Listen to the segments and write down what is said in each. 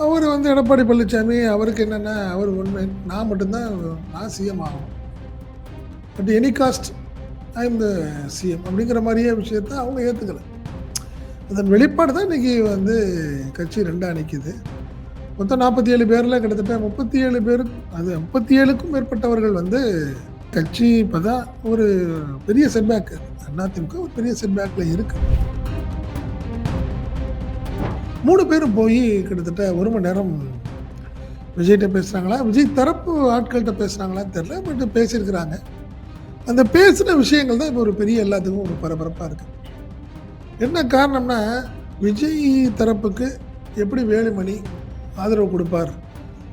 அவர் வந்து எடப்பாடி பழனிசாமி அவருக்கு என்னென்னா அவர் உண்மை நான் மட்டும்தான் நான் சிஎம் ஆகணும், but any cost I am the CM அப்படிங்கிற மாதிரியே விஷயத்த அவங்க ஏற்றுக்கலை. அதன் வெளிப்பாடு தான் இன்றைக்கி வந்து கட்சி ரெண்டாக நிற்கிது. மொத்தம் 47 பேரில் கிட்டத்தட்ட 37 பேர், அது 37க்கும் மேற்பட்டவர்கள் வந்து கட்சி இப்போ தான் ஒரு பெரிய செட்பேக், அதிமுக ஒரு பெரிய செட்பேக்கில் இருக்குது. 3 பேரும் போய் கிட்டத்தட்ட 1 மணி நேரம் விஜய்கிட்ட பேசுகிறாங்களா, விஜய் தரப்பு ஆட்கள்கிட்ட பேசுகிறாங்களான்னு தெரில, பட் பேசியிருக்கிறாங்க. அந்த பேசின விஷயங்கள் தான் இப்போ ஒரு பெரிய எல்லாத்துக்கும் ஒரு பரபரப்பாக இருக்குது. என்ன காரணம்னா, விஜய் தரப்புக்கு எப்படி வேலுமணி ஆதரவு கொடுப்பார்,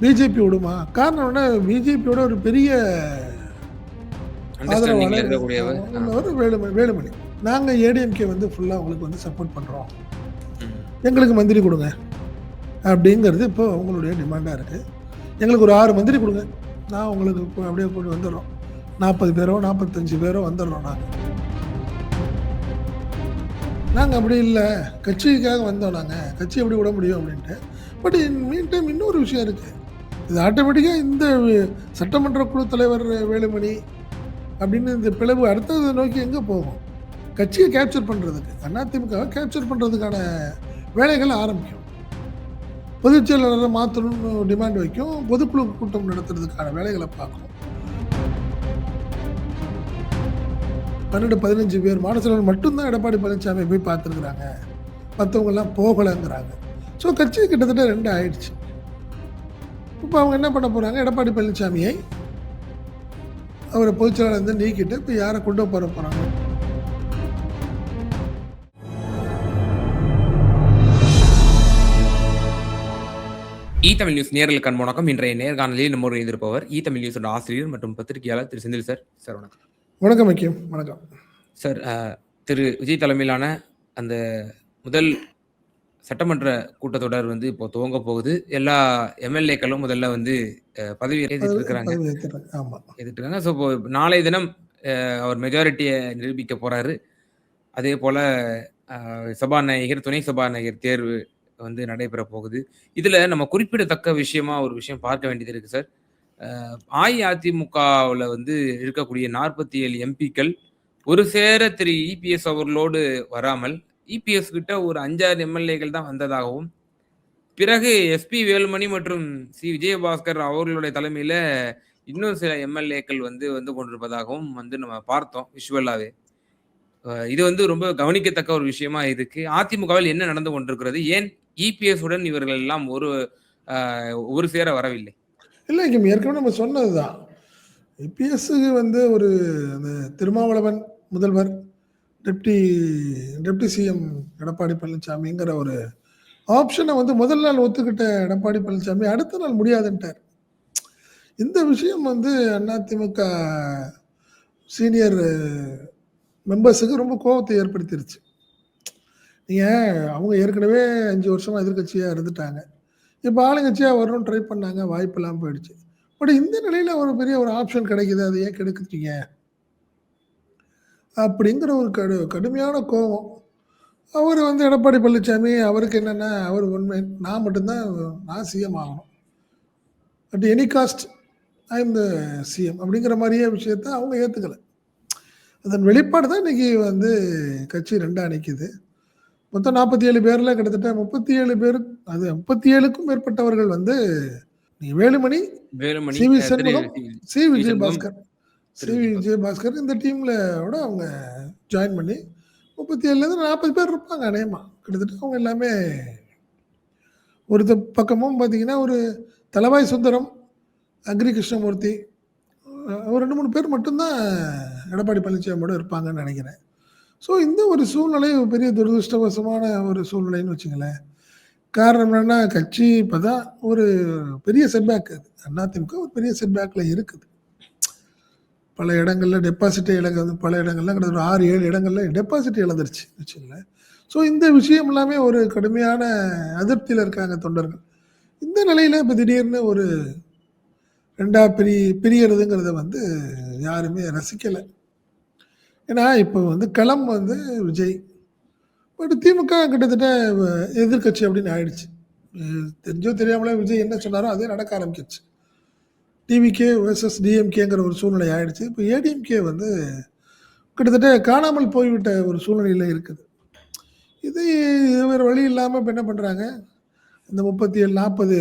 பிஜேபி விடுமா? காரணம் என்ன, பிஜேபியோட ஒரு பெரிய ஆதரவாளர் வேலுமணி. நாங்கள் ஏடிஎம்கே வந்து ஃபுல்லாக உங்களுக்கு வந்து சப்போர்ட் பண்ணுறோம், எங்களுக்கு மந்திரி கொடுங்க அப்படிங்கிறது இப்போ அவங்களுடைய டிமாண்டாக இருக்குது. எங்களுக்கு ஒரு 6 மந்திரி கொடுங்க, நான் உங்களுக்கு இப்போ அப்படியே கொண்டு வந்துடுறோம், 40 பேரோ 45 பேரோ வந்துடுறோம். நாங்கள் அப்படி இல்லை, கட்சிக்காக வந்தோம், நாங்கள் கட்சி எப்படி விட முடியும் அப்படின்ட்டு. பட் மீன் டைம் இன்னொரு விஷயம் இருக்குது, இது ஆட்டோமேட்டிக்காக இந்த சட்டமன்ற குழு தலைவர் வேலுமணி அப்படின்னு இந்த பிளவு அடுத்தது நோக்கி எங்கே போகும்? கட்சியை கேப்சர் பண்ணுறதுக்கு, அதிமுகவை கேப்சர் பண்ணுறதுக்கான வேலைகள் ஆரம்பிக்கும். பொதுச் செயலாளரை மாற்றணும்னு டிமாண்ட் வைக்கும், பொதுக்குழு கூட்டம் நடத்துறதுக்கான வேலைகளை பார்க்கும். 12-15 பேர் மாநிலங்கள் மட்டும்தான் எடப்பாடி பழனிசாமி போய் பார்த்துருக்குறாங்க, மற்றவங்கெல்லாம் போகலைங்கிறாங்க. ஸோ கட்சி கிட்டத்தட்ட 2 ஆயிடுச்சு. இப்போ அவங்க என்ன பண்ண போகிறாங்க, எடப்பாடி பழனிசாமியை அவரை பொதுச் செயலாளர் வந்து நீக்கிட்டு இப்போ யாரை கொண்டு போகிற போகிறாங்க? தமிழ் நியூஸ் நேர்களுக்கு அன்பு வணக்கம். இன்றைய நேர்காணலில் நம்ம இருப்பவர் தமிழ் நியூஸோட ஆசிரியர் மற்றும் பத்திரிகையாளர் திரு செந்தில் சார். சார் வணக்கம். வணக்கம் ஐக்கியம். வணக்கம் சார். திரு விஜய் தலைமையிலான அந்த முதல் சட்டமன்ற கூட்டத்தொடர் வந்து இப்போ துவங்க போகுது. எல்லா எம்எல்ஏக்களும் முதல்ல வந்து பதவி ஏற்றுட்டு இருக்காங்க. ஸோ இப்போ நாளைய தினம் அவர் மெஜாரிட்டியை நிரூபிக்க போறாரு. அதே போல சபாநாயகர், துணை சபாநாயகர் தேர்வு வந்து நடைபெற போகுது. இதுல நம்ம குறிப்பிடத்தக்க விஷயமா ஒரு விஷயம் பார்க்க வேண்டியது இருக்கு சார். அஇஅதிமுகவில் வந்து இருக்கக்கூடிய 47 எம்பிக்கள் ஒரு சேர திரு இபிஎஸ் அவர்களோடு வராமல் இபிஎஸ் கிட்ட ஒரு 5-6 எம்எல்ஏக்கள் தான் வந்ததாகவும், பிறகு எஸ்பி வேலுமணி மற்றும் சி விஜயபாஸ்கர் அவர்களுடைய தலைமையில இன்னும் சில எம்எல்ஏக்கள் வந்து கொண்டிருப்பதாகவும் வந்து நம்ம பார்த்தோம் விஷுவலாவே. இது வந்து ரொம்ப கவனிக்கத்தக்க ஒரு விஷயமா இருக்கு. அதிமுகவில் என்ன நடந்து கொண்டிருக்கிறது, ஏன் இபிஎஸ் உடன் இவர்கள் எல்லாம் ஒரு சேர வரவில்லை? இல்லை, இங்கே ஏற்கனவே நம்ம சொன்னதுதான். இபிஎஸ்க்கு வந்து ஒரு அந்த திருமாவளவன் முதல்வர், டெப்டி சிஎம் எடப்பாடி பழனிசாமிங்கிற ஒரு ஆப்ஷனை வந்து முதல் நாள் ஒத்துக்கிட்ட எடப்பாடி பழனிசாமி அடுத்த நாள் முடியாதுன்ட்டார். இந்த விஷயம் வந்து அதிமுக சீனியர் மெம்பர்ஸுக்கு ரொம்ப கோபத்தை ஏற்படுத்திருச்சு. அவங்க ஏற்கனவே 5 வருஷமாக எதிர்கட்சியாக இருந்துட்டாங்க, இப்போ ஆளுங்கட்சியாக வரணும்னு ட்ரை பண்ணாங்க, வாய்ப்பெல்லாம் போயிடுச்சு. பட் இந்த நிலையில் ஒரு பெரிய ஒரு ஆப்ஷன் கிடைக்குது, அதை ஏன் கெடுக்குறீங்க அப்படிங்கிற ஒரு கடுமையான கோபம். அவர் வந்து எடப்பாடி பழனிசாமி அவருக்கு என்னென்னா அவர் உண்மை நான் மட்டும்தான் நான் சிஎம் ஆகணும், but any cost I am the CM அப்படிங்கிற மாதிரியே விஷயத்த அவங்க ஏற்றுக்கலை. அதன் வெளிப்பாடு தான் இன்றைக்கி வந்து கட்சி ரெண்டாக நிற்கிது. மொத்தம் 47 பேரில் கிட்டத்தட்ட 37 பேர், அது 37க்கும் மேற்பட்டவர்கள் வந்து வேலுமணி, சிவி சண்முகம், சி விஜயபாஸ்கர் இந்த டீமில் விட அவங்க ஜாயின் பண்ணி 37லேருந்து 40 பேர் இருப்பாங்க அநேகமாக. கிட்டத்தட்ட அவங்க எல்லாமே ஒரு பக்கமும் பார்த்தீங்கன்னா ஒரு தலவாய் சுந்தரம், அக்ரி கிருஷ்ணமூர்த்தி, ஒரு 2-3 பேர் மட்டும்தான் எடப்பாடி பழனிசாமியோட இருப்பாங்கன்னு நினைக்கிறேன். ஸோ இந்த ஒரு சூழ்நிலை பெரிய துரதிருஷ்டவசமான ஒரு சூழ்நிலைன்னு வச்சுங்களேன். காரணம் என்னென்னா, கட்சி இப்போ தான் ஒரு பெரிய செட்பேக், அதிமுக ஒரு பெரிய செட்பேக்கில் இருக்குது. பல இடங்களில் டெபாசிட்டை இழந்து, பல இடங்கள்லாம் கிட்டத்தட்ட 6-7 இடங்களில் டெபாசிட் இழந்துருச்சு வச்சுங்களேன். ஸோ இந்த விஷயம் எல்லாமே ஒரு கடுமையான அதிருப்தியில் இருக்காங்க தொண்டர்கள். இந்த நிலையில் இப்போ திடீர்னு ஒரு 2ஆக பிரியறதுங்கிறத வந்து யாருமே ரசிக்கலை. ஏன்னா இப்போ வந்து களம் வந்து விஜய், பட் திமுக கிட்டத்தட்ட எதிர்கட்சி அப்படின்னு ஆயிடுச்சு. தெரிஞ்சோ தெரியாமலே விஜய் என்ன சொன்னாரோ அதே நடக்க ஆரம்பிச்சிருச்சு. டிவிகே வெர்சஸ் டிஎம்கேங்கிற ஒரு சூழ்நிலை ஆயிடுச்சு. இப்போ ஏடிஎம்கே வந்து கிட்டத்தட்ட காணாமல் போய்விட்ட ஒரு சூழ்நிலையில இருக்குது. இது வேறு வழி இல்லாமல் இப்போ என்ன பண்ணுறாங்க, இந்த 37 40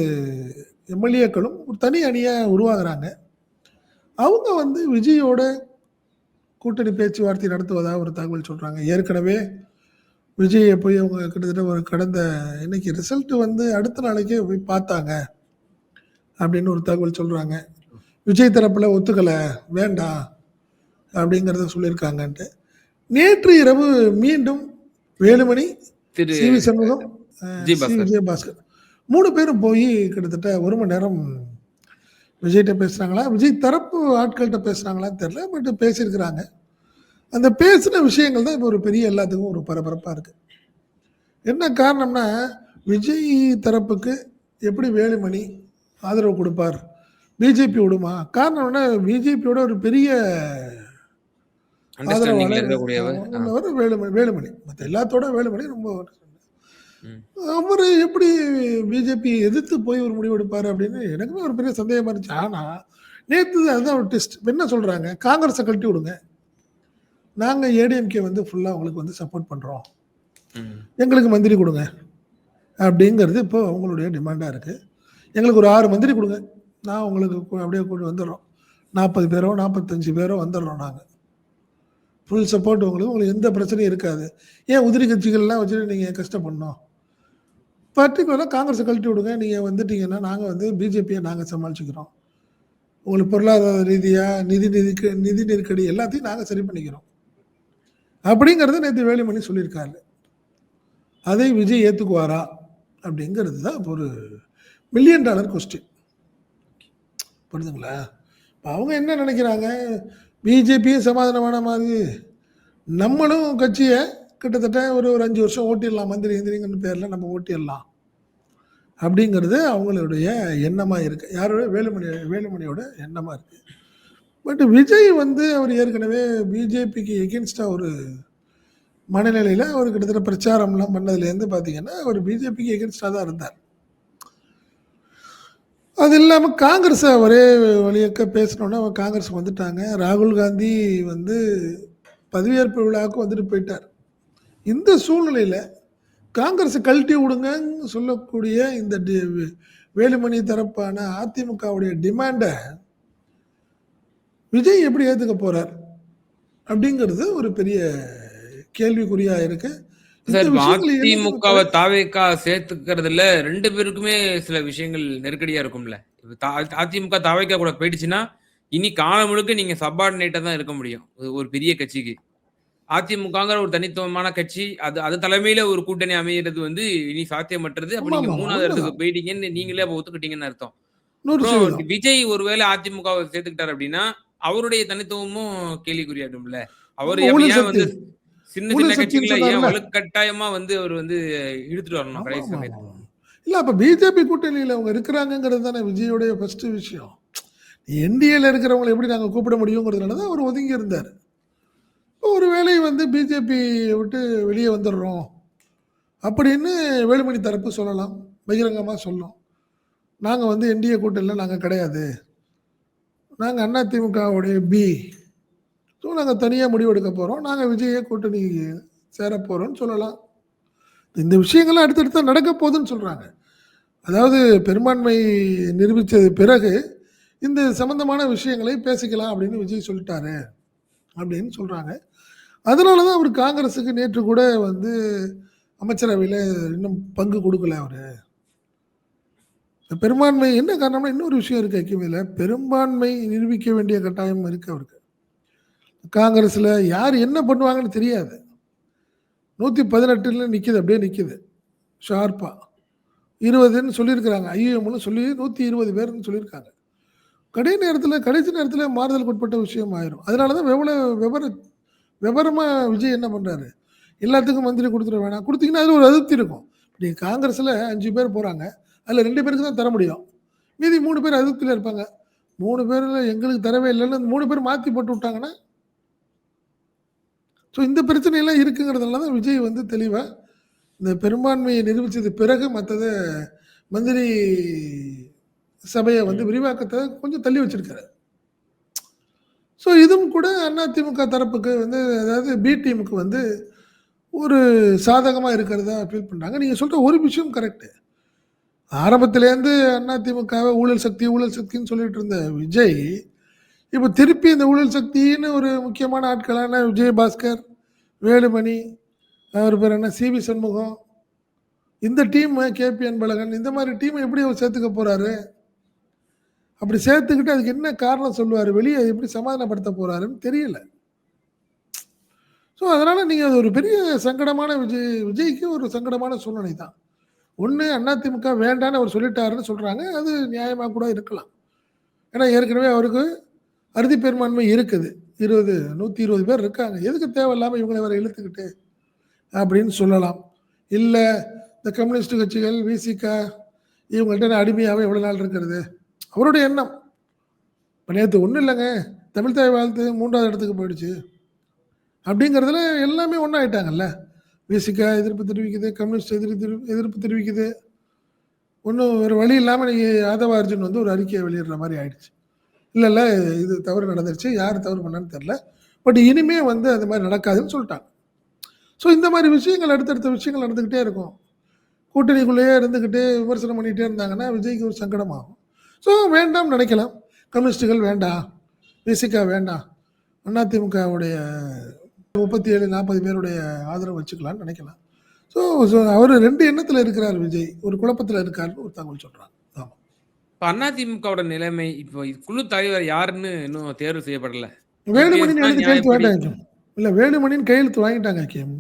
எம்எல்ஏக்களும் ஒரு தனி அணியாக உருவாகுறாங்க. அவங்க வந்து விஜயோட கூட்டணி பேச்சுவார்த்தை நடத்துவதாக ஒரு தகவல் சொல்கிறாங்க. ஏற்கனவே விஜயை போய் அவங்க கிட்டத்தட்ட ஒரு கடந்த இன்னைக்கு ரிசல்ட் வந்து அடுத்த நாளைக்கே போய் பார்த்தாங்க அப்படின்னு ஒரு தகவல் சொல்கிறாங்க. விஜய் தரப்பில் ஒத்துக்கலை, வேண்டாம் அப்படிங்கிறத சொல்லியிருக்காங்கன்ட்டு. நேற்று இரவு மீண்டும் Velumani, Thiru C V. Shanmugam, G C. Bhaskar Vijayabhaskar 3 பேரும் போய் கிட்டத்தட்ட 1 மணி நேரம் விஜய்கிட்ட பேசுகிறாங்களா, விஜய் தரப்பு ஆட்கள்கிட்ட பேசுகிறாங்களான்னு தெரில, பட் பேசியிருக்கிறாங்க. அந்த பேசின விஷயங்கள் தான் இப்போ ஒரு பெரிய எல்லாத்துக்கும் ஒரு பரபரப்பாக இருக்குது. என்ன காரணம்னா, விஜய் தரப்புக்கு எப்படி வேலுமணி ஆதரவு கொடுப்பார், பிஜேபி விடுமா? காரணம் என்ன, பிஜேபியோட ஒரு பெரிய அண்டர்ஸ்டாண்டிங்ல ஆதரவாளர் இருக்கக்கூடியவர். உள்ளவர் வேலுமணி. மற்ற எல்லாத்தோட வேலுமணி ரொம்ப ம். அவர் எப்படி பிஜேபி எதிர்த்து போய் ஒரு முடிவு எடுப்பார் அப்படின்னு எனக்குமே ஒரு பெரிய சந்தேகமா இருந்துச்சு. ஆனால் நேற்று அதுதான் ஒரு டெஸ்ட். என்ன சொல்கிறாங்க, காங்கிரஸை கழட்டி விடுங்க, நாங்கள் ஏடிஎம்கே வந்து ஃபுல்லாக உங்களுக்கு வந்து சப்போர்ட் பண்ணுறோம், ம். எங்களுக்கு மந்திரி கொடுங்க அப்படிங்கிறது இப்போ அவங்களுடைய டிமாண்டாக இருக்குது. எங்களுக்கு ஒரு 6 மந்திரி கொடுங்க, நான் உங்களுக்கு அப்படியே கூட்டி வந்துடுறோம், 40 பேரோ 45 பேரோ வந்துடுறோம், நாங்கள் ஃபுல் சப்போர்ட் உங்களுக்கு எந்த பிரச்சனையும் இருக்காது. ஏன் உதிரி கட்சிகள்லாம் வச்சுட்டு நீங்கள் கஷ்டப்படணும், பர்டிகுலராக காங்கிரஸை கழட்டி விடுங்க, நீங்கள் வந்துட்டீங்கன்னா நாங்கள் வந்து பிஜேபியை நாங்கள் சமாளிச்சுக்கிறோம், உங்களுக்கு பொருளாதார ரீதியாக நிதி நெருக்கடி எல்லாத்தையும் நாங்கள் சரி பண்ணிக்கிறோம் அப்படிங்கிறத நேற்று வேலுமணி சொல்லியிருக்காரு. அதை விஜய் ஏற்றுக்குவாரா அப்படிங்கிறது தான் இப்போ ஒரு $1 மில்லியன் கொஸ்டின். புரியுதுங்களா? இப்போ அவங்க என்ன நினைக்கிறாங்க, பிஜேபியும் சமாதானமான மாதிரி நம்மளும் கட்சியை கிட்டத்தட்ட ஒரு 5 வருஷம் ஓட்டிடலாம், மந்திரி எந்திரிங்கன்னு பேரில் நம்ம ஓட்டிடலாம் அப்படிங்கிறது அவங்களுடைய எண்ணமாக இருக்குது. யாரோட வேலுமணியோட எண்ணமாக இருக்குது. பட் விஜய் வந்து அவர் ஏற்கனவே பிஜேபிக்கு எகென்ஸ்டாக ஒரு மனநிலையில் அவர் கிட்டத்தட்ட பிரச்சாரம்லாம் பண்ணதுலேருந்து பார்த்தீங்கன்னா அவர் பிஜேபிக்கு எகென்ஸ்டாக தான் இருந்தார். அது இல்லாமல் காங்கிரஸை ஒரே வழியக்க பேசினோன்னா அவங்க காங்கிரஸ் வந்துட்டாங்க. ராகுல் காந்தி வந்து பதவியேற்பு விழாவுக்கு வந்துட்டு போயிட்டார். இந்த சூழ்நிலையில் காங்கிரஸை கழட்டி விடுங்கன்னு சொல்லக்கூடிய இந்த வேலுமணி தரப்பான அதிமுகவுடைய டிமாண்டை விஜய் எப்படி ஏற்றுக்க போகிறார் அப்படிங்கிறது ஒரு பெரிய கேள்விக்குறியாக இருக்கு. சார், அதிமுகவை தாவேக்கா சேர்த்துக்கிறதுல 2 பேருக்குமே சில விஷயங்கள் நெருக்கடியா இருக்கும்ல. அதிமுக தாவேக்கா கூட போயிடுச்சுன்னா இனி காலம் முழுக்க நீங்க சப்பார்டினேட்டா தான் இருக்க முடியும் ஒரு பெரிய கட்சிக்கு. அதிமுகங்கிற ஒரு தனித்துவமான கட்சி, அது தலைமையில ஒரு கூட்டணி அமைகிறது வந்து இனி சாத்தியமற்றது. அப்ப நீங்க 3வது இடத்துக்கு போயிட்டீங்கன்னு நீங்களே அப்ப ஒத்துக்கிட்டீங்கன்னு அர்த்தம். விஜய் ஒருவேளை அதிமுகவை சேர்த்துக்கிட்டார் அப்படின்னா அவருடைய தனித்துவமும் கேள்விக்குறியாடும்ல. அவர் ஏன் வந்து சின்ன சின்ன கட்சிகளை ஏன் வலுக்கட்டாயமா வந்து அவர் வந்து இழுத்துட்டு வரணும் கடைசி சமயத்துல? இல்ல, அப்ப பிஜேபி கூட்டணியில அவங்க இருக்கிறாங்கிறது தானே விஜயோடைய ஃபர்ஸ்ட் விஷயம். என்டிஏல இருக்கிறவங்களை எப்படி நாங்க கூப்பிட முடியுங்கிறதுனால தான் அவர் ஒதுங்கி இருந்தார். ஒரு வேளை வந்து பிஜேபி விட்டு வெளியே வந்துடுறோம் அப்படின்னு வேலுமணி தரப்பு சொல்லலாம், பகிரங்கமாக சொல்லும். நாங்கள் வந்து என்டிஏ கூட்டணியில் நாங்கள் கிடையாது, நாங்கள் அதிமுகவுடைய பி, ஸோ நாங்கள் தனியாக முடிவெடுக்க போகிறோம், நாங்கள் விஜயை கூட்டணி சேர போகிறோம்னு சொல்லலாம். இந்த விஷயங்கள்லாம் அடுத்தடுத்து நடக்க போகுதுன்னு சொல்கிறாங்க. அதாவது பெரும்பான்மை நிரூபித்தது பிறகு இந்த சம்பந்தமான விஷயங்களை பேசிக்கலாம் அப்படின்னு விஜய் சொல்லிட்டாரு அப்படின்னு சொல்கிறாங்க. அதனால தான் அவர் காங்கிரஸுக்கு நேற்று கூட வந்து அமைச்சரவையில் இன்னும் பங்கு கொடுக்கல. அவர் பெரும்பான்மை என்ன காரணம்னா இன்னொரு விஷயம் இருக்குது ஐக்கியமையில், பெரும்பான்மை நிரூபிக்க வேண்டிய கட்டாயம் இருக்குது அவருக்கு. காங்கிரஸில் யார் என்ன பண்ணுவாங்கன்னு தெரியாது. 118 நிற்கிது, அப்படியே நிற்கிது ஷார்ப்பாக. 20ன்னு சொல்லியிருக்கிறாங்க, ஐஎம்னு சொல்லி 120 பேர்னு சொல்லியிருக்காங்க. கடைசி நேரத்தில் மாறுதலுக்கு உட்பட்ட விஷயம் ஆயிரும். அதனால தான் விவரமாக விஜய் என்ன பண்ணுறாரு, எல்லாத்துக்கும் மந்திரி கொடுத்துட வேணாம், கொடுத்தீங்கன்னா அதில் ஒரு அதிருப்தி இருக்கும். நீங்கள் காங்கிரஸில் 5 பேர் போகிறாங்க, அதில் 2 பேருக்கு தான் தர முடியும், மீதி 3 பேர் அதிருப்தியில் இருப்பாங்க. 3 பேரில் எங்களுக்கு தரவே இல்லைன்னு அந்த 3 பேர் மாற்றி போட்டு விட்டாங்கன்னா, ஸோ இந்த பிரச்சனையெல்லாம் இருக்குங்கிறதுனால தான் விஜய் வந்து தெளிவாக இந்த பெரும்பான்மையை நிரூபித்தது பிறகு மற்றதை மந்திரி சபையை வந்து விரிவாக்கத்தை கொஞ்சம் தள்ளி வச்சிருக்காரு. ஸோ இதுவும் கூட அதிமுக தரப்புக்கு வந்து, அதாவது பி டீமுக்கு வந்து ஒரு சாதகமா இருக்கிறதா ஃபீல் பண்றாங்க. நீங்க சொல்ற ஒரு விஷயம் கரெக்ட்டு. ஆரம்பத்திலேருந்து அதிமுகவை ஊழல் சக்தி, ஊழல் சக்தின்னு சொல்லிட்டு இருந்த விஜய், இப்ப திருப்பி இந்த ஊழல் சக்தின்னு ஒரு முக்கியமான ஆட்களான விஜயபாஸ்கர், வேலுமணி, அவர் பேர் என்ன சிவி சண்முகம், இந்த டீம் கேபி அன்பழகன், இந்த மாதிரி டீம் எப்படி அவர் சேர்த்துக்க போறாரு? அப்படி சேர்த்துக்கிட்டு அதுக்கு என்ன காரணம் சொல்லுவாரு? வெளியே எப்படி சமாதானப்படுத்த போறாருன்னு தெரியல. ஸோ அதனால நீங்க அது ஒரு பெரிய சங்கடமான விஜய்க்கு ஒரு சங்கடமான சூழ்நிலை தான். ஒண்ணு அதிமுக வேண்டான்னு அவர் சொல்லிட்டாருன்னு சொல்றாங்க. அது நியாயமா கூட இருக்கலாம். ஏன்னா ஏற்கனவே அவருக்கு அறுதி பெரும்பான்மை இருக்குது. 120 பேர் இருக்காங்க. எதுக்கு தேவையில்லாம இவங்கள வேற இழுத்துக்கிட்டு அப்படின்னு சொல்லலாம். இல்ல இந்த கம்யூனிஸ்ட் கட்சிகள், விசிக இவங்கள்ட்ட நான் அடிமையாவே எவ்வளவு நாள் இருக்கிறது? அவருடைய எண்ணம். இப்ப நேத்து ஒண்ணும் இல்லங்க. தமிழ் தாய் வாழ்த்து 3வது இடத்துக்கு போயிடுச்சு. அப்படிங்கிறதுல எல்லாமே ஒண்ணாயிட்டாங்கல்ல. விசிக எதிர்ப்பு தெரிவிக்குது, கம்யூனிஸ்ட் எதிர்ப்பு தெரிவிக்குது. ஒண்ணும் வேற வழி இல்லாம இன்னைக்கு யாதவ அர்ஜுன் வந்து ஒரு அறிக்கையை வெளியிடுற மாரி ஆயிடுச்சு. இல்ல இது தவறு நடந்துருச்சு. யார் தவறு பண்ணான்னு தெரியல. பட் இனிமே வந்து அது மாரி நடக்காதுன்னு சொல்ட்டாங்க. ஸோ இந்த மாரி விஷயங்கள் அடுத்தடுத்த விஷயங்கள் நடந்துக்கிட்டே இருக்கும். கூட்டணிக்குள்ளேயே இருந்துக்கிட்டு விமர்சனம் பண்ணிட்டே இருந்தாங்கன்னா, விஜய்க்கு ஒரு சங்கடமாகும். ஸோ வேண்டாம்னு நினைக்கலாம். கம்யூனிஸ்டுகள் வேண்டாம். விசிக வேண்டாம். அதிமுகவுடைய 37, 40 பேருடைய ஆதரவு வச்சுக்கலாம்னு நினைக்கலாம். ஸோ அவரு 2 எண்ணத்துல இருக்கிறார் விஜய். ஒரு குழப்பத்துல இருக்காருன்னு ஒரு தகவல் சொல்றாங்க. ஆமா. இப்ப அதிமுகவோட நிலைமை இப்போ குழு தலைவர் யாருன்னு இன்னும் தேர்வு செய்யப்படல. வேலுமணின்னு இபிஎஸ் தான் எழுதி கையெழுத்து நியாயப்படி வாங்கிட்டாங்க. இல்ல வேலுமணின்னு கையெழுத்து வாங்கிட்டாங்க கேம்.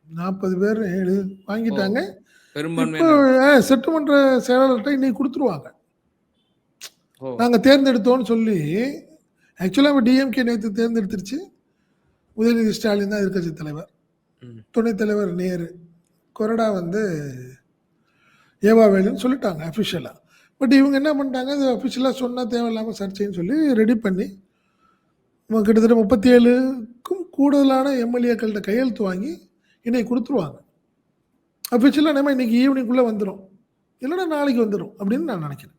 40 பேர் ஓ வாங்கிட்டாங்க. இப்போ பெரும்பான்மையான சட்டமன்ற செயலாளர்கிட்ட இன்னைக்கு குடுத்துருவாங்க. ஓ நாங்க தேர்ந்தெடுத்தோம்னு சொல்லி ஆக்சுவலா டிஎம்கே நேத்து தேர்ந்தெடுத்துருச்சு. உதயநிதி ஸ்டாலின் தான் எதிர்க்கட்சி தலைவர். ம். துணைத் தலைவர் நேரு. கொறடா வந்து ஏவா வேலுன்னு சொல்லிட்டாங்க அஃபிஷியலா. பட் இவங்க என்ன பண்ணிட்டாங்க, அது அஃபிஷியலா சொன்னா தேவையில்லாம சர்ச்சைன்னு சொல்லி ரெடி பண்ணி கிட்டத்தட்ட 37க்கும் கூடுதலான எம்எல்ஏக்கள்கிட்ட கையெழுத்து வாங்கி இன்னைக்கு குடுத்துருவாங்க. அஃபிஷியலா நம்ம இன்னைக்கு ஈவினிங்குள்ள வந்துரும். இல்லன்னா நாளைக்கு வந்துரும் அப்படின்னு நான் நினைக்கிறேன்.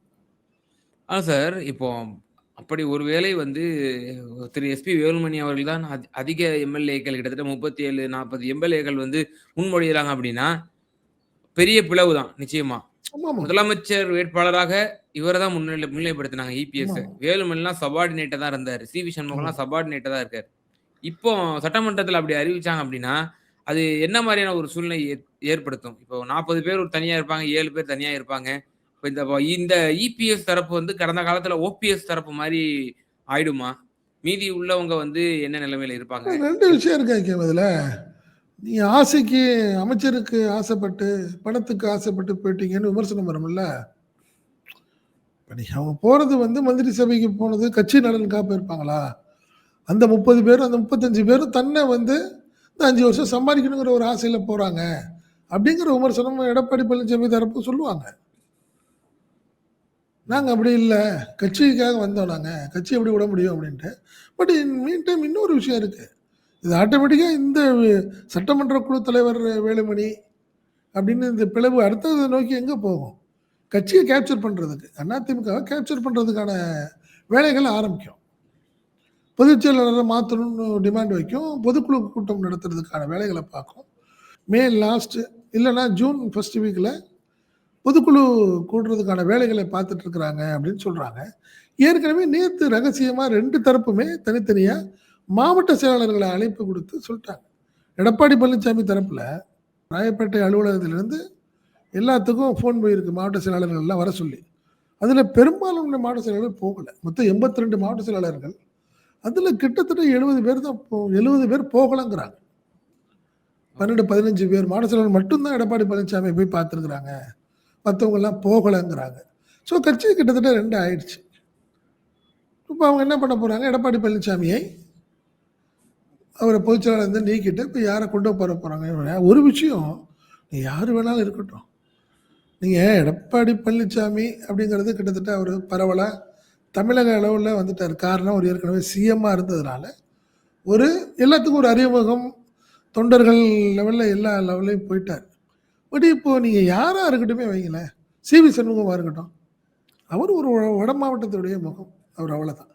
சார் இப்போ அப்படி ஒருவேளை வந்து திரு எஸ்பி வேலுமணி அவர்கள் தான் அதிக எம்எல்ஏக்கள் கிட்டத்தட்ட 37, 40 எம்எல்ஏக்கள் வந்து முன்மொழிகிறாங்க அப்படின்னா பெரிய பிளவு தான் நிச்சயமா. ஆமாமா. முதலமைச்சர் வேட்பாளராக இவரை தான் முன்னிலைப்படுத்தினாங்க இபிஎஸ். ஆமாமா. வேலுமணிலாம் சபார்டினேட்டா தான் இருந்தாரு. சிவி ஆமா. சண்முகம்லாம் சபார்டினேட்டா தான் இருக்காரு. இப்போ சட்டமன்றத்துல அப்படி அறிவிச்சாங்க அப்படின்னா, அது என்ன மாரியான ஒரு சூழ்நிலை ஏற்படுத்தும்? இப்போ 40 பேர் ஒரு தனியா இருப்பாங்க, 7 பேர் தனியா இருப்பாங்க. இப்ப இந்த இபிஎஸ் தரப்பு வந்து கடந்த காலத்துல ஓபிஎஸ் தரப்பு மாரி ஆயிடுமா? மீதி உள்ளவங்க வந்து என்ன நிலைமையில இருப்பாங்க? 2 விஷயம் இருக்கு ஐக்கியம் இதுல. நீங்க ஆசைக்கு அமைச்சருக்கு ஆசைப்பட்டு, பணத்துக்கு ஆசைப்பட்டு போயிட்டீங்கன்னு விமர்சனம் வரும்ல. இப்ப நீங்க அவங்க போறது வந்து மந்திரி சபைக்கு போனது கட்சி நலன் காப்ப இருப்பாங்களா? அந்த 30 பேரும், அந்த 35 பேரும் தன்னை வந்து இந்த 5 வருஷம் சம்பாதிக்கணுங்கிற ஒரு ஆசையில போறாங்க. அப்படிங்கிற விமர்சனம் எடப்பாடி பழனிசாமி தரப்பு சொல்லுவாங்க. நாங்க அப்படி இல்ல. கட்சிக்காக வந்தோம் நாங்க. கட்சி எப்படி விட முடியும் அப்படின்ட்டு. பட் இன் மீன் டைம் இன்னொரு விஷயம் இருக்கு. இது ஆட்டோமேட்டிக்கா இந்த சட்டமன்ற குழு தலைவர் வேலுமணி அப்படின்னு இந்த பிளவு அடுத்தது நோக்கி எங்க போகும்? கட்சியை கேப்சர் பண்றதுக்கு, அதிமுகவை கேப்சர் பண்றதுக்கான வேலைகள் ஆரம்பிக்கும். பொதுச் செயலாளரை மாற்றணும்னு டிமாண்ட் வைக்கும். பொதுக்குழு கூட்டம் நடத்துறதுக்கான வேலைகளை பார்க்கும். மே லாஸ்ட் இல்லைன்னா ஜூன் ஃபர்ஸ்ட் வீக்ல பொதுக்குழு கூடுறதுக்கான வேலைகளை பார்த்துட்டு இருக்கிறாங்க அப்படின்னு சொல்றாங்க. ஏற்கனவே நேத்து ரகசியமா 2 தரப்புமே தனித்தனியா மாவட்ட செயலாளர்களை அழைப்பு கொடுத்து சொல்லிட்டாங்க. எடப்பாடி பழனிசாமி தரப்புல ராயப்பேட்டை அலுவலகத்திலிருந்து எல்லாத்துக்கும் ஃபோன் போயிருக்கு மாவட்ட செயலாளர்கள் எல்லாம் வர சொல்லி. அதுல பெரும்பாலான மாவட்ட செயலாளர் போகல. மொத்தம் 82 மாவட்ட செயலாளர்கள். அதுல கிட்டத்தட்ட 70 பேர் தான் 70 பேர் போகலங்கிறாங்க. 12, 15 பேர் மாவட்ட செயலாளர் மட்டும்தான் எடப்பாடி பழனிசாமி போய் பார்த்துருக்குறாங்க. மற்றவங்க எல்லாம் போகலங்கிறாங்க. ஸோ கட்சி கிட்டத்தட்ட 2 ஆயிடுச்சு. இப்போ அவங்க என்ன பண்ண போறாங்க? எடப்பாடி பழனிசாமியை அவரை பொதுச் செயலாளர் இருந்து நீக்கிட்டு இப்போ யாரை கொண்டு போற போறாங்க? ஒரு விஷயம், நீ யாரு வேணாலும் இருக்கட்டும். நீங்க எடப்பாடி பழனிசாமி அப்படிங்கிறது கிட்டத்தட்ட அவர் பரவலா தமிழக அளவில் வந்துட்டார். காரணம் அவர் ஏற்கனவே சிஎம்மா இருந்ததுனால ஒரு எல்லாத்துக்கும் ஒரு அறிமுகம், தொண்டர்கள் லெவலில் எல்லா லெவல்லையும் போயிட்டார். பட் இப்போ நீங்க யாரா இருக்கட்டுமே வைங்களேன், சிவி சண்முகமாக இருக்கட்டும், அவர் ஒரு வட மாவட்டத்துடைய முகம். அவர் அவ்வளோதான்.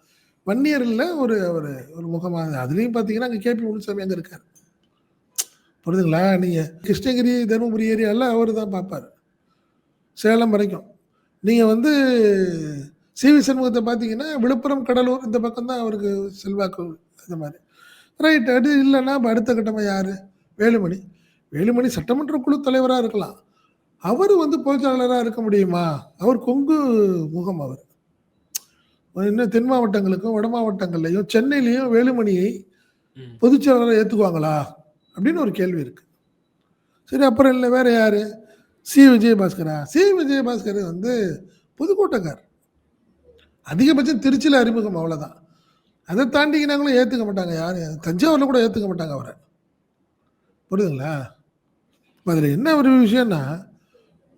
வன்னியரில் ஒரு முகமாக. அதுலேயும் பார்த்தீங்கன்னா அங்கே கேபி முனுசாமி அங்கே இருக்கார். புரியுதுங்களா? நீங்கள் கிருஷ்ணகிரி, தருமபுரி ஏரியாவில் அவர் தான் பார்ப்பார், சேலம் வரைக்கும். நீங்கள் வந்து சிவி சண்முகத்தை பார்த்தீங்கன்னா விழுப்புரம், கடலூர் இந்த பக்கம் தான் அவருக்கு செல்வாக்கு. அந்த மாதிரி ரைட். அது இல்லைன்னா இப்போ அடுத்த கட்டமாக யார்? வேலுமணி. வேலுமணி சட்டமன்ற குழு தலைவராக இருக்கலாம். அவர் வந்து பொதுச்செயலாளராக இருக்க முடியுமா? அவர் கொங்கு முகம். அவர் இன்னும் தென் மாவட்டங்களுக்கும் வட மாவட்டங்கள்லையும் சென்னையிலையும் வேலுமணியை பொதுச்செயலாளரை ஏற்றுக்குவாங்களா அப்படின்னு ஒரு கேள்வி இருக்கு. சரி, அப்புறம் இல்லை வேற யாரு? சி விஜயபாஸ்கரா? சி விஜயபாஸ்கர் வந்து புதுக்கோட்டைக்கார், அதிகபட்சம் திருச்சியில் அறிமுகம், அவ்வளோதான். அதை தாண்டிக்கினாங்களும் ஏற்றுக்க மாட்டாங்க. யார் தஞ்சாவூரில் கூட ஏற்றுக்க மாட்டாங்க அவரை. புரியுதுங்களா? அதில் என்ன ஒரு விஷயம்னா,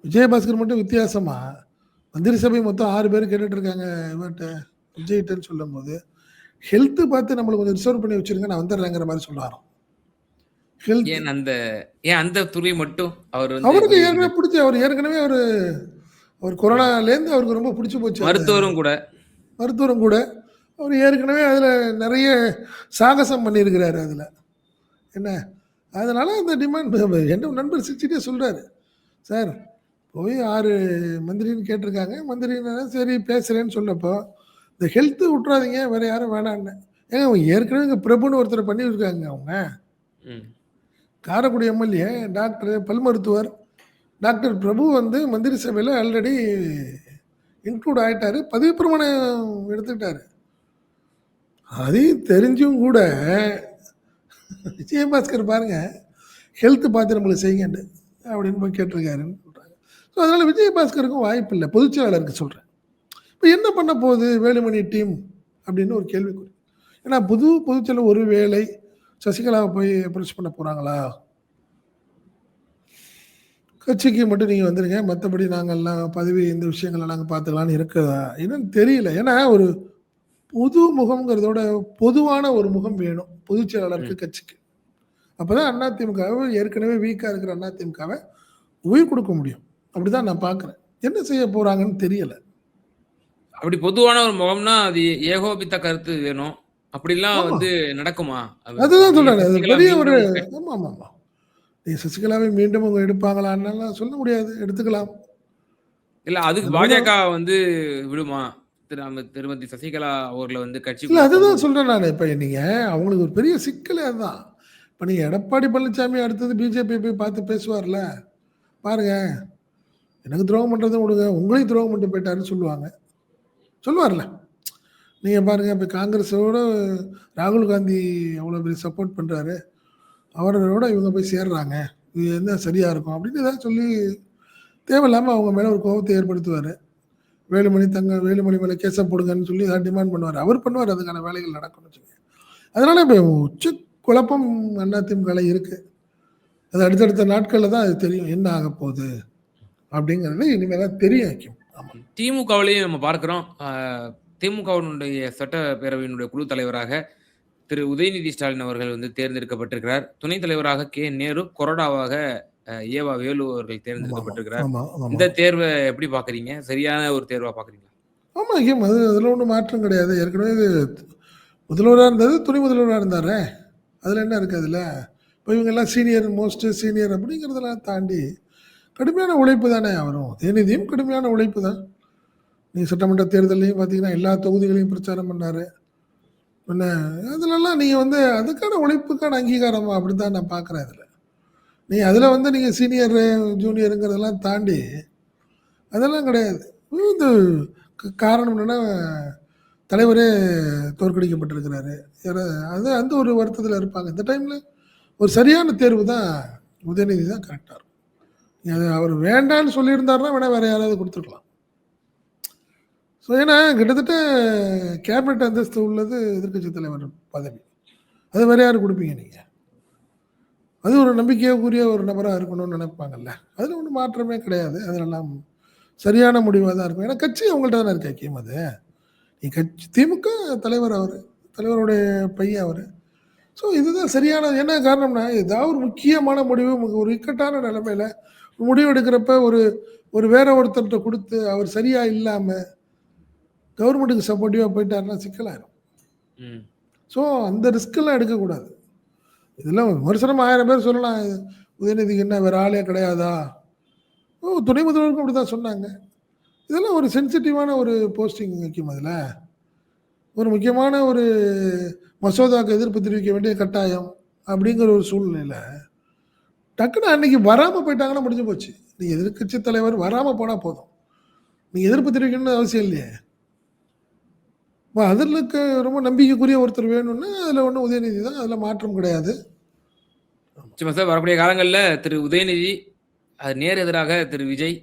விஜயபாஸ்கர் மட்டும் வித்தியாசமா மந்திரி சபை மொத்தம் 6 பேர் கேட்டுட்டு இருக்காங்க இவர்கிட்ட, விஜய்கிட்டன்னு சொல்லும் போது ஹெல்த்து பார்த்து நம்மளுக்கு கொஞ்சம் ரிசர்வ் பண்ணி வச்சிருங்க, நான் வந்துடுறேங்கிற மாதிரி சொல்றாராம். ஹெல்த் ஏன் அந்த துறை மட்டும் அவர் வந்து அவருக்கு ஏற்கனவே பிடிச்சி, அவர் ஏற்கனவே அவர் கொரோனாலேருந்து அவருக்கு ரொம்ப பிடிச்சி போச்சு. மருத்துவரும் கூட அவர் ஏற்கனவே அதில் நிறைய சாகசம் பண்ணியிருக்கிறாரு அதில். என்ன அதனால அந்த டிமாண்ட் என்ன நண்பர் சிரிச்சுட்டே சொல்கிறாரு, சார் போய் 6 மந்திரின்னு கேட்டிருக்காங்க, மந்திரின்னு சரி பேசுகிறேன்னு சொன்னப்போ இந்த ஹெல்த்து விட்றாதீங்க, வேறு யாரும் வேணான்னு. ஏங்க அவங்க ஏற்கனவே இங்கே பிரபுன்னு ஒருத்தர் பண்ணியிருக்காங்க. அவங்க காரைக்குடி எம்எல்ஏ டாக்டர் பல் மருத்துவர் டாக்டர் பிரபு வந்து மந்திரி சபையில் ஆல்ரெடி இன்க்ளூட் ஆகிட்டாரு, பதவி பிரமாணம் எடுத்துக்கிட்டாரு. அதையும் தெரிஞ்சும் கூட விஜயபாஸ்கர் பாருங்க ஹெல்த்து பார்த்து நம்மளுக்கு செய்யுங்கண்டு அப்படின்னு போய் கேட்டிருக்காருன்னு சொல்கிறாங்க. ஸோ அதனால் விஜயபாஸ்கருக்கும் வாய்ப்பு இல்லை, பொதுச்செயலாளருக்கு சொல்கிறேன். இப்போ என்ன பண்ண போகுது வேலுமணி டீம் அப்படின்னு ஒரு கேள்விக்குறி. ஏன்னா பொதுச்செயலர் ஒரு வேளை சசிகலாவை போய் அப்ரோச் பண்ண போகிறாங்களா? கட்சிக்கு மட்டும் நீங்கள் வந்துடுங்க, மற்றபடி நாங்கள்லாம் பதவி இந்த விஷயங்களை நாங்கள் பார்த்துக்கலான்னு இருக்குதா என்னன்னு தெரியல. ஏன்னா ஒரு புது முகம்ங்கிறதோட பொதுவான ஒரு முகம் வேணும் பொதுச் செயலாளருக்கு, கட்சிக்கு. அப்போ தான் அதிமுகவை, ஏற்கனவே வீக்காக இருக்கிற அதிமுகவை உயிர் கொடுக்க முடியும். அப்படி தான் நான் பார்க்குறேன். என்ன செய்ய போகிறாங்கன்னு தெரியலை. அப்படி பொதுவான ஒரு முகம்னா அது ஏகோபித்த கருத்து வேணும். அப்படிலாம் வந்து நடக்குமா? அதுதான் சொல்றேன். அது பெரிய ஒரு ஆமாம். நீ சசிகலாவை மீண்டும் அவங்க எடுப்பாங்களான்னு சொல்ல முடியாது, எடுத்துக்கலாம். இல்ல அதுக்கு பாஜக வந்து விடுமா? திருமதி சசிகலா அவர்களை வந்து கட்சி இல்லை அதுதான் சொல்றேன் நான். இப்போ நீங்க அவங்களுக்கு ஒரு பெரிய சிக்கலே அதுதான். இப்போ நீங்க எடப்பாடி பழனிசாமி அடுத்தது பிஜேபி போய் பார்த்து பேசுவார்ல, பாருங்க எனக்கு துரோகம் பண்ணுறது விடுங்க, உங்களையும் துரோகம் பண்ணிட்டு போயிட்டாருன்னு சொல்லுவார்ல. நீங்கள் பாருங்கள், இப்போ காங்கிரஸோட ராகுல் காந்தி அவ்வளோ பெரிய சப்போர்ட் பண்ணுறாரு, அவரோட இவங்க போய் சேர்றாங்க, இது என்ன சரியாக இருக்கும் அப்படின்னு ஏதாவது சொல்லி தேவையில்லாமல் அவங்க மேலே ஒரு கோபத்தை ஏற்படுத்துவார். வேலுமணி மேலே கேஸை போடுங்கன்னு சொல்லி ஏதாவது டிமாண்ட் பண்ணுவார். அவர் பண்ணுவார், அதுக்கான வேலைகள் நடக்கும்னு வச்சுக்கோங்க. அதனால் இப்போ உச்ச குழப்பம் அதிமுக இருக்குது. அது அடுத்தடுத்த நாட்களில் தான் அது தெரியும் என்ன ஆக போகுது அப்படிங்கிறது இனிமேல் தான் தெரியும். ஆமாம், திமுகவிலையும் நம்ம பார்க்குறோம். திமுகவினுடைய சட்டப்பேரவையினுடைய குழு தலைவராக திரு உதயநிதி ஸ்டாலின் அவர்கள் வந்து தேர்ந்தெடுக்கப்பட்டிருக்கிறார். துணைத் தலைவராக கே நேரு, கொறடாவாக ஏவா வேலு அவர்கள் தேர்ந்தெடுக்கப்பட்டிருக்கிறார். இந்த தேர்வை எப்படி பார்க்குறீங்க? சரியான ஒரு தேர்வாக பார்க்குறீங்களா? ஆமாம், அதில் ஒன்றும் மாற்றம் கிடையாது. ஏற்கனவே இது முதல்வராக இருந்தது, துணை முதல்வராக இருந்தார், அதில் என்ன இருக்குது? அதில் இப்போ இவங்கெல்லாம் சீனியர், மோஸ்ட் சீனியர் அப்படிங்கிறதெல்லாம் தாண்டி கடுமையான உழைப்பு தானே வரும். உதயநிதியும் கடுமையான உழைப்பு தான். நீங்கள் சட்டமன்ற தேர்தலையும் பார்த்தீங்கன்னா எல்லா தொகுதிகளையும் பிரச்சாரம் பண்ணார். என்ன அதிலெல்லாம் நீங்கள் வந்து அதுக்கான உழைப்புக்கான அங்கீகாரமாக அப்படி தான் நான் பார்க்குறேன். அதில் அதில் வந்து நீங்கள் சீனியர் ஜூனியருங்கிறதெல்லாம் தாண்டி அதெல்லாம் கிடையாது. இது காரணம் என்னென்னா தலைவரே தோற்கடிக்கப்பட்டிருக்கிறாரு. அது அந்த ஒரு வருத்தத்தில் இருப்பாங்க. இந்த டைமில் ஒரு சரியான தேர்வு தான் உதயநிதி தான் கரெக்டாக இருக்கும். அது அவர் வேண்டான்னு சொல்லியிருந்தாருன்னா வேறு யாராவது கொடுத்துருக்கலாம். ஸோ ஏன்னா கிட்டத்தட்ட கேபினட் அந்தஸ்து உள்ளது எதிர்கட்சி தலைவர் பதவி, அது வேறு யார் கொடுப்பீங்க நீங்கள்? அது ஒரு நம்பிக்கைக்குரிய ஒரு நபராக இருக்கணும்னு நினைப்பாங்கல்ல. அதில் ஒன்றும் மாற்றமே கிடையாது. அதிலெல்லாம் சரியான முடிவாக தான் இருக்கும். ஏன்னா கட்சி அவங்கள்ட்ட தானே இருக்கு ஐக்கியம். அது நீ கட்சி திமுக தலைவர், தலைவருடைய பையன் அவர். ஸோ இதுதான் சரியான. என்ன காரணம்னா ஏதாவது ஒரு முக்கியமான முடிவு, ஒரு இக்கட்டான நிலைமையில் முடிவு எடுக்கிறப்ப ஒரு வேற ஒருத்தர்கிட்ட கொடுத்து அவர் சரியா இல்லாம கவர்மெண்ட்டுக்கு சப்போர்ட்டிவா போயிட்டாருன்னா சிக்கலாயிரும். ம். ஸோ அந்த ரிஸ்க் எல்லாம் எடுக்கக்கூடாது. இதெல்லாம் விமர்சனம் 1000 பேர் சொல்லலாம். உதயநிதிக்கு என்ன வேற ஆளே கிடையாதா? துணை முதல்வருக்கும் அப்படிதான் சொன்னாங்க. இதெல்லாம் ஒரு சென்சிட்டிவான ஒரு போஸ்டிங் வைக்கும் அதுல. ஒரு முக்கியமான ஒரு மசோதாவுக்கு எதிர்ப்பு தெரிவிக்க வேண்டிய கட்டாயம் அப்படிங்கிற ஒரு சூழ்நிலையில டக்குன்னு அன்னைக்கு வராம போயிட்டாங்கன்னா முடிஞ்சு போச்சு. நீங்க எதிர்க்கட்சி தலைவர் வராம போனா போதும். நீங்க எதிர்ப்பு தெரிவிக்கணும்னு அவசியம் இல்லையே. அதுக்கு ரொம்ப நம்பிக்கைக்குரிய ஒருத்தர் வேணும்னா அதுல ஒன்றும் உதயநிதி தான். அதுல மாற்றம் கிடையாது. நிச்சயமா சார். வரக்கூடிய காலங்கள்ல திரு உதயநிதி, நேர் எதிராக திரு விஜய்,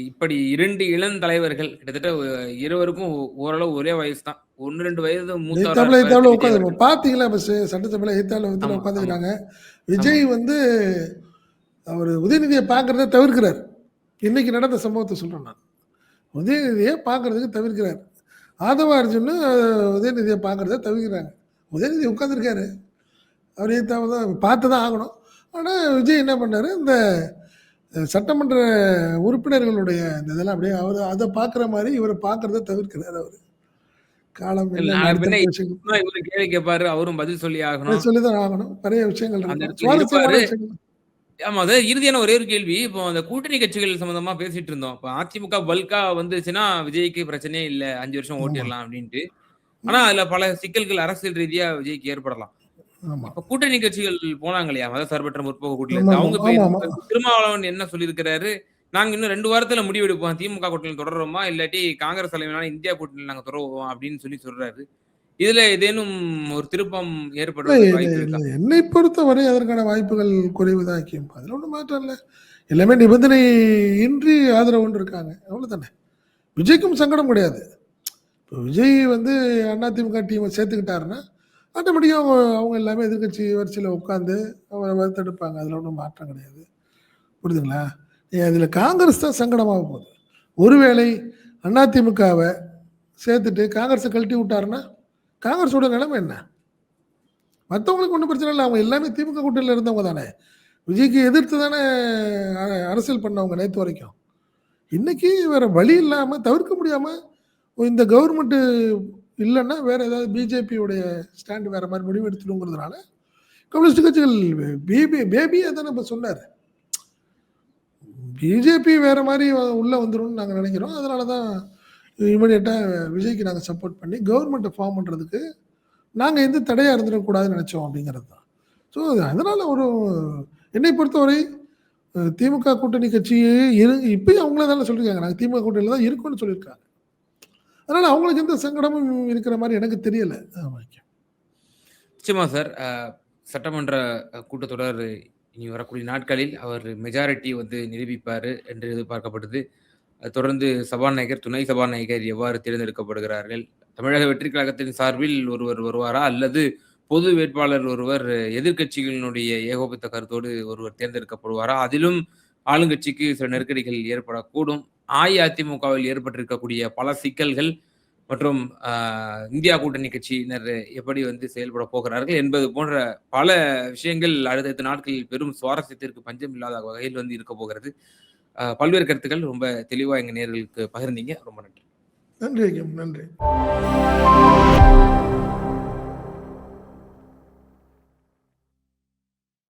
இப்படி 2 இளம் தலைவர்கள் கிட்டத்தட்ட இருவருக்கும் ஓரளவு ஒரே வயசு தான். 1, 2 வயது மூத்தவரா எய்த்தாப்புல இருப்பார் திரு விஜய் உட்காந்து அவர்கள். பாத்தீங்களா? இப்ப சட்டசபையில எய்த்தாப்புல ஆமா, ஆமா, உட்காந்துக்கிறாங்க. ஆமா. விஜய் வந்து அவர் உதயநிதியை பார்க்கறத தவிர்க்கிறார். இன்னைக்கு நடந்த சம்பவத்தை சொல்றேன் நான். உதயநிதியை பார்க்கறதுக்கு தவிர்க்கிறார். ஆதவ அர்ஜுன் உதயநிதியை பார்க்கறத தவிர்க்கிறாங்க. உதயநிதி உட்காந்துருக்காரு. அவர் எய்த்தாப்புல தான் பார்த்து தான் ஆகணும். ஆனா விஜய் என்ன பண்ணாரு, இந்த சட்டமன்ற உறுப்பினர்களுடைய இந்த இதெல்லாம் அப்படியே அவர் அதை பார்க்குற மாதிரி இவரை பார்க்கறத தவிர்க்கிறார் அவரு. காலம் இல்ல என்ன நான் பின்ன அடுத்தடுத்த விஷயங்கள் இவரு கேள்வி கேட்பாரு. அவரும் பதில் சொல்லி ஆகணும். சொல்லிதான் ஆகணும். நிறைய விஷயங்கள் அந்த இருக்கும். இடத்துல இருப்பாரு. சுவாரஸ்யமான விஷயங்கள். ஆமா. அதாவது இறுதியான ஒரே ஒரு கேள்வி. இப்போ அந்த கூட்டணி கட்சிகள் சம்மந்தமா பேசிட்டு இருந்தோம். இப்ப அதிமுக பல்கா வந்துச்சுன்னா, விஜய்க்கு பிரச்சனையே இல்ல. 5 வருஷம் ஆமா. ஓட்டிறலாம் அப்டின்ட்டு. ஆனா, அதுல பல சிக்கல்கள் அரசியல் ரீதியா விஜய்க்கு ஏற்படலாம். ஆமா. இப்ப கூட்டணி கட்சிகள் போனாங்க இல்லையா? மதசார்பற்ற முற்போக்கு கூட்டணியிலருந்து. ஆமாமா. அவங்க ஆமாமா. திருமாவளவன் என்ன சொல்லியிருக்கிறாரு? நாங்க இன்னும் 2 வாரத்துல முடிவெடுப்போம். திமுக கூட்டணியில தொடர்றோமா? இல்லாட்டி காங்கிரஸ் தலைமையிலான இந்தியா கூட்டணியில நாங்க தொடருவோம் அப்டின்னு சொல்றாரு. இதுல ஏதேனும் ஒரு திருப்பம் இல்ல, ஏற்படுவதற்கு இல்ல, வாய்ப்பு இல்ல. இருக்கா? என்னை பொறுத்தவரை அதற்கான வாய்ப்புகள் குறைவு தான் கிம். அதுல ஒண்ணும் மாற்றம் இல்ல. எல்லாமே நிபந்தனை இன்றி ஆதரவுன்னு இருக்காங்க. அவ்வளவுதானே. விஜய்க்கும் சங்கடம் கிடையாது. இப்போ விஜய் வந்து அதிமுக டீமை சேர்த்துக்கிட்டாருன்னா ஆட்டோமேட்டிக்காக அவங்க எல்லாமே எதிர்க்கட்சி வரிசையில் உட்காந்து அவரை வறுத்தெடுப்பாங்க. அதில் ஒன்றும் மாற்றம் கிடையாது. புரியுதுங்களா? அதில் காங்கிரஸ் தான் சங்கடமாக போகுது. ஒருவேளை அதிமுகவை சேர்த்துட்டு காங்கிரஸை கழட்டி விட்டாருன்னா காங்கிரஸோட நிலைமை என்ன? மற்றவங்களுக்கு ஒன்றும் பிரச்சனை இல்லை. அவங்க எல்லாமே திமுக கூட்டணியில் இருந்தவங்க தானே. விஜய்க்கு எதிர்த்து தானே அரசியல் பண்ணவங்க நேற்று வரைக்கும். இன்னைக்கு வேற வழி இல்லாமல் தவிர்க்க முடியாமல் இந்த கவர்மெண்ட் இல்லைன்னா வேற ஏதாவது பிஜேபியோடைய ஸ்டாண்ட் வேற மாதிரி முடிவு எடுத்துடுங்கிறதுனால கம்யூனிஸ்ட் கட்சிகள் பேபியை தானே இப்போ சொன்னார். பிஜேபி வேற மாதிரி உள்ள வந்துடும் நாங்கள் நினைக்கிறோம். அதனால தான் இமீடியட்டாக விஜய்க்கு நாங்கள் சப்போர்ட் பண்ணி கவர்மெண்ட்டை ஃபார்ம் பண்ணுறதுக்கு நாங்கள் எந்த தடையாக இருந்துடக்கூடாதுன்னு நினச்சோம் அப்படிங்கிறது தான். ஸோ அதனால் ஒரு என்னை பொறுத்தவரை திமுக கூட்டணி கட்சியே இப்பயும் அவங்களே தானே சொல்லியிருக்காங்க. நாங்கள் திமுக கூட்டணியில் தான் இருக்கோம்னு சொல்லியிருக்காங்க. அதனால் அவங்களுக்கு எந்த சங்கடமும் இருக்கிற மாதிரி எனக்கு தெரியலை. நிச்சயமா சார். சட்டமன்ற கூட்டத்தொடர் இனி வரக்கூடிய நாட்களில் அவர் மெஜாரிட்டி நிரூபிப்பார் என்று எதிர்பார்க்கப்படுது. அது தொடர்ந்து சபாநாயகர், துணை சபாநாயகர் எவ்வாறு தேர்ந்தெடுக்கப்படுகிறார்கள்? தமிழக வெற்றி கழகத்தின் சார்பில் ஒருவர் வருவாரா? அல்லது பொது வேட்பாளர் ஒருவர் எதிர்க்கட்சிகளினுடைய ஏகோபித்த கருத்தோடு ஒருவர் தேர்ந்தெடுக்கப்படுவாரா? அதிலும் ஆளுங்கட்சிக்கு சில நெருக்கடிகள் ஏற்படக்கூடும். அஇஅதிமுகவில் ஏற்பட்டிருக்கக்கூடிய பல சிக்கல்கள் மற்றும் இந்தியா கூட்டணி கட்சியினர் எப்படி செயல்பட போகிறார்கள் என்பது போன்ற பல விஷயங்கள் அடுத்தடுத்த நாட்களில் பெரும் சுவாரஸ்யத்திற்கு பஞ்சம் இல்லாத வகையில் இருக்க போகிறது. பல்வேறு கருத்துக்கள் ரொம்ப தெளிவா எங்க நேயர்களுக்கு பகிர்ந்தீங்க. ரொம்ப நன்றி. நன்றி.